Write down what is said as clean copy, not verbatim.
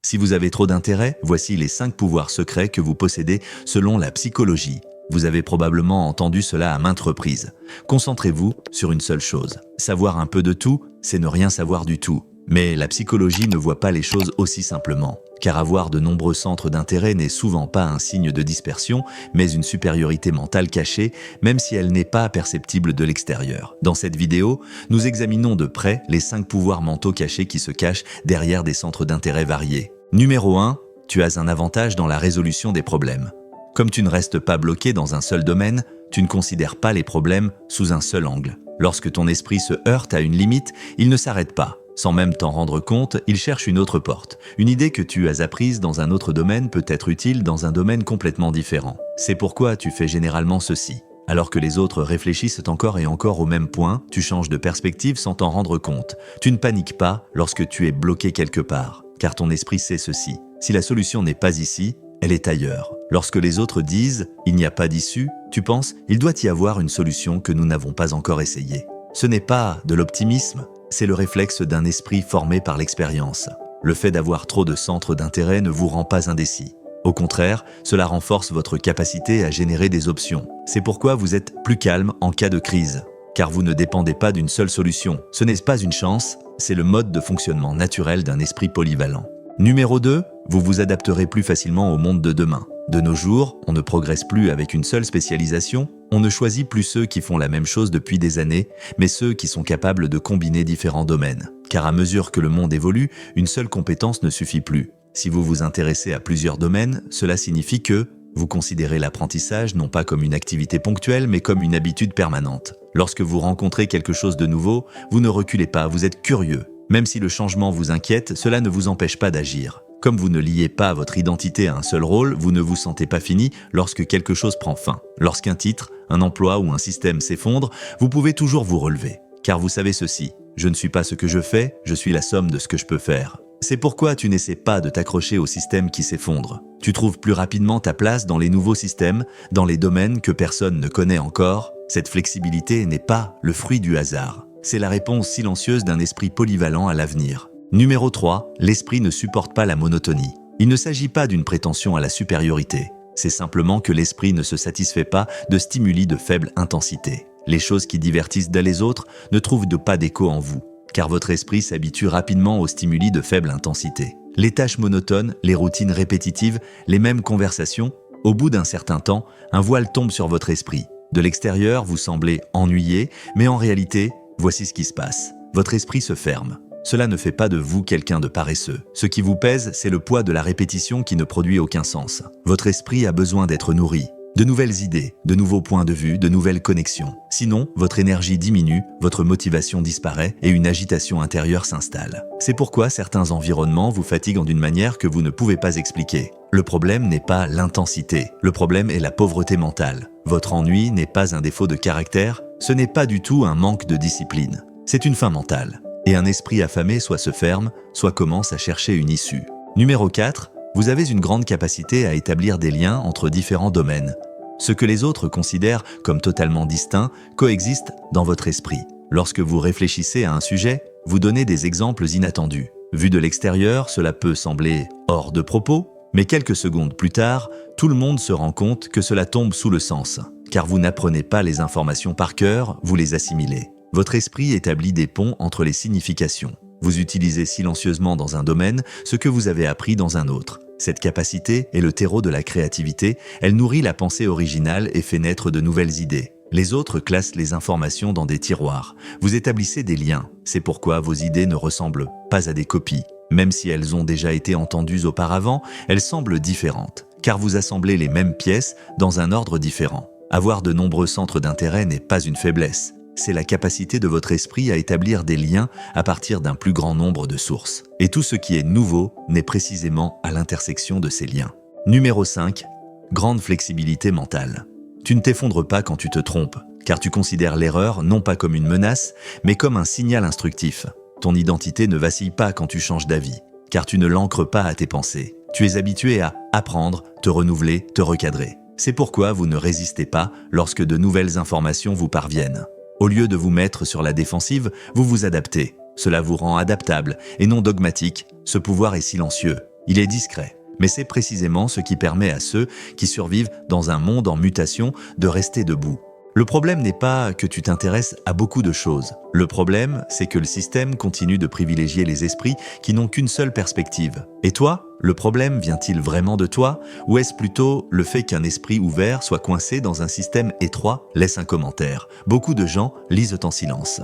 Si vous avez trop d'intérêt, voici les 5 pouvoirs secrets que vous possédez selon la psychologie. Vous avez probablement entendu cela à maintes reprises. Concentrez-vous sur une seule chose. Savoir un peu de tout, c'est ne rien savoir du tout. Mais la psychologie ne voit pas les choses aussi simplement. Car avoir de nombreux centres d'intérêt n'est souvent pas un signe de dispersion, mais une supériorité mentale cachée, même si elle n'est pas perceptible de l'extérieur. Dans cette vidéo, nous examinons de près les 5 pouvoirs mentaux cachés qui se cachent derrière des centres d'intérêt variés. Numéro 1, tu as un avantage dans la résolution des problèmes. Comme tu ne restes pas bloqué dans un seul domaine, tu ne considères pas les problèmes sous un seul angle. Lorsque ton esprit se heurte à une limite, il ne s'arrête pas. Sans même t'en rendre compte, il cherche une autre porte. Une idée que tu as apprise dans un autre domaine peut être utile dans un domaine complètement différent. C'est pourquoi tu fais généralement ceci. Alors que les autres réfléchissent encore et encore au même point, tu changes de perspective sans t'en rendre compte. Tu ne paniques pas lorsque tu es bloqué quelque part, car ton esprit sait ceci. Si la solution n'est pas ici, elle est ailleurs. Lorsque les autres disent « il n'y a pas d'issue », tu penses « il doit y avoir une solution que nous n'avons pas encore essayée ». Ce n'est pas de l'optimisme, c'est le réflexe d'un esprit formé par l'expérience. Le fait d'avoir trop de centres d'intérêt ne vous rend pas indécis. Au contraire, cela renforce votre capacité à générer des options. C'est pourquoi vous êtes plus calme en cas de crise. Car vous ne dépendez pas d'une seule solution. Ce n'est pas une chance, c'est le mode de fonctionnement naturel d'un esprit polyvalent. Numéro 2, vous vous adapterez plus facilement au monde de demain. De nos jours, on ne progresse plus avec une seule spécialisation, on ne choisit plus ceux qui font la même chose depuis des années, mais ceux qui sont capables de combiner différents domaines. Car à mesure que le monde évolue, une seule compétence ne suffit plus. Si vous vous intéressez à plusieurs domaines, cela signifie que vous considérez l'apprentissage non pas comme une activité ponctuelle, mais comme une habitude permanente. Lorsque vous rencontrez quelque chose de nouveau, vous ne reculez pas, vous êtes curieux. Même si le changement vous inquiète, cela ne vous empêche pas d'agir. Comme vous ne liez pas votre identité à un seul rôle, vous ne vous sentez pas fini lorsque quelque chose prend fin. Lorsqu'un titre, un emploi ou un système s'effondre, vous pouvez toujours vous relever. Car vous savez ceci, je ne suis pas ce que je fais, je suis la somme de ce que je peux faire. C'est pourquoi tu n'essaies pas de t'accrocher au système qui s'effondre. Tu trouves plus rapidement ta place dans les nouveaux systèmes, dans les domaines que personne ne connaît encore. Cette flexibilité n'est pas le fruit du hasard. C'est la réponse silencieuse d'un esprit polyvalent à l'avenir. Numéro 3, l'esprit ne supporte pas la monotonie. Il ne s'agit pas d'une prétention à la supériorité. C'est simplement que l'esprit ne se satisfait pas de stimuli de faible intensité. Les choses qui divertissent les autres ne trouvent pas d'écho en vous, car votre esprit s'habitue rapidement aux stimuli de faible intensité. Les tâches monotones, les routines répétitives, les mêmes conversations, au bout d'un certain temps, un voile tombe sur votre esprit. De l'extérieur, vous semblez ennuyé, mais en réalité, voici ce qui se passe. Votre esprit se ferme. Cela ne fait pas de vous quelqu'un de paresseux. Ce qui vous pèse, c'est le poids de la répétition qui ne produit aucun sens. Votre esprit a besoin d'être nourri. De nouvelles idées, de nouveaux points de vue, de nouvelles connexions. Sinon, votre énergie diminue, votre motivation disparaît et une agitation intérieure s'installe. C'est pourquoi certains environnements vous fatiguent d'une manière que vous ne pouvez pas expliquer. Le problème n'est pas l'intensité, le problème est la pauvreté mentale. Votre ennui n'est pas un défaut de caractère, ce n'est pas du tout un manque de discipline. C'est une faim mentale. Et un esprit affamé soit se ferme, soit commence à chercher une issue. Numéro 4, vous avez une grande capacité à établir des liens entre différents domaines. Ce que les autres considèrent comme totalement distinct coexiste dans votre esprit. Lorsque vous réfléchissez à un sujet, vous donnez des exemples inattendus. Vu de l'extérieur, cela peut sembler hors de propos, mais quelques secondes plus tard, tout le monde se rend compte que cela tombe sous le sens. Car vous n'apprenez pas les informations par cœur, vous les assimilez. Votre esprit établit des ponts entre les significations. Vous utilisez silencieusement dans un domaine ce que vous avez appris dans un autre. Cette capacité est le terreau de la créativité, elle nourrit la pensée originale et fait naître de nouvelles idées. Les autres classent les informations dans des tiroirs. Vous établissez des liens, c'est pourquoi vos idées ne ressemblent pas à des copies. Même si elles ont déjà été entendues auparavant, elles semblent différentes, car vous assemblez les mêmes pièces dans un ordre différent. Avoir de nombreux centres d'intérêt n'est pas une faiblesse. C'est la capacité de votre esprit à établir des liens à partir d'un plus grand nombre de sources. Et tout ce qui est nouveau naît précisément à l'intersection de ces liens. Numéro 5. Grande flexibilité mentale. Tu ne t'effondres pas quand tu te trompes, car tu considères l'erreur non pas comme une menace, mais comme un signal instructif. Ton identité ne vacille pas quand tu changes d'avis, car tu ne l'ancres pas à tes pensées. Tu es habitué à apprendre, te renouveler, te recadrer. C'est pourquoi vous ne résistez pas lorsque de nouvelles informations vous parviennent. Au lieu de vous mettre sur la défensive, vous vous adaptez. Cela vous rend adaptable et non dogmatique. Ce pouvoir est silencieux. Il est discret, mais c'est précisément ce qui permet à ceux qui survivent dans un monde en mutation de rester debout. Le problème n'est pas que tu t'intéresses à beaucoup de choses. Le problème, c'est que le système continue de privilégier les esprits qui n'ont qu'une seule perspective. Et toi, le problème vient-il vraiment de toi, ou est-ce plutôt le fait qu'un esprit ouvert soit coincé dans un système étroit? Laisse un commentaire. Beaucoup de gens lisent en silence.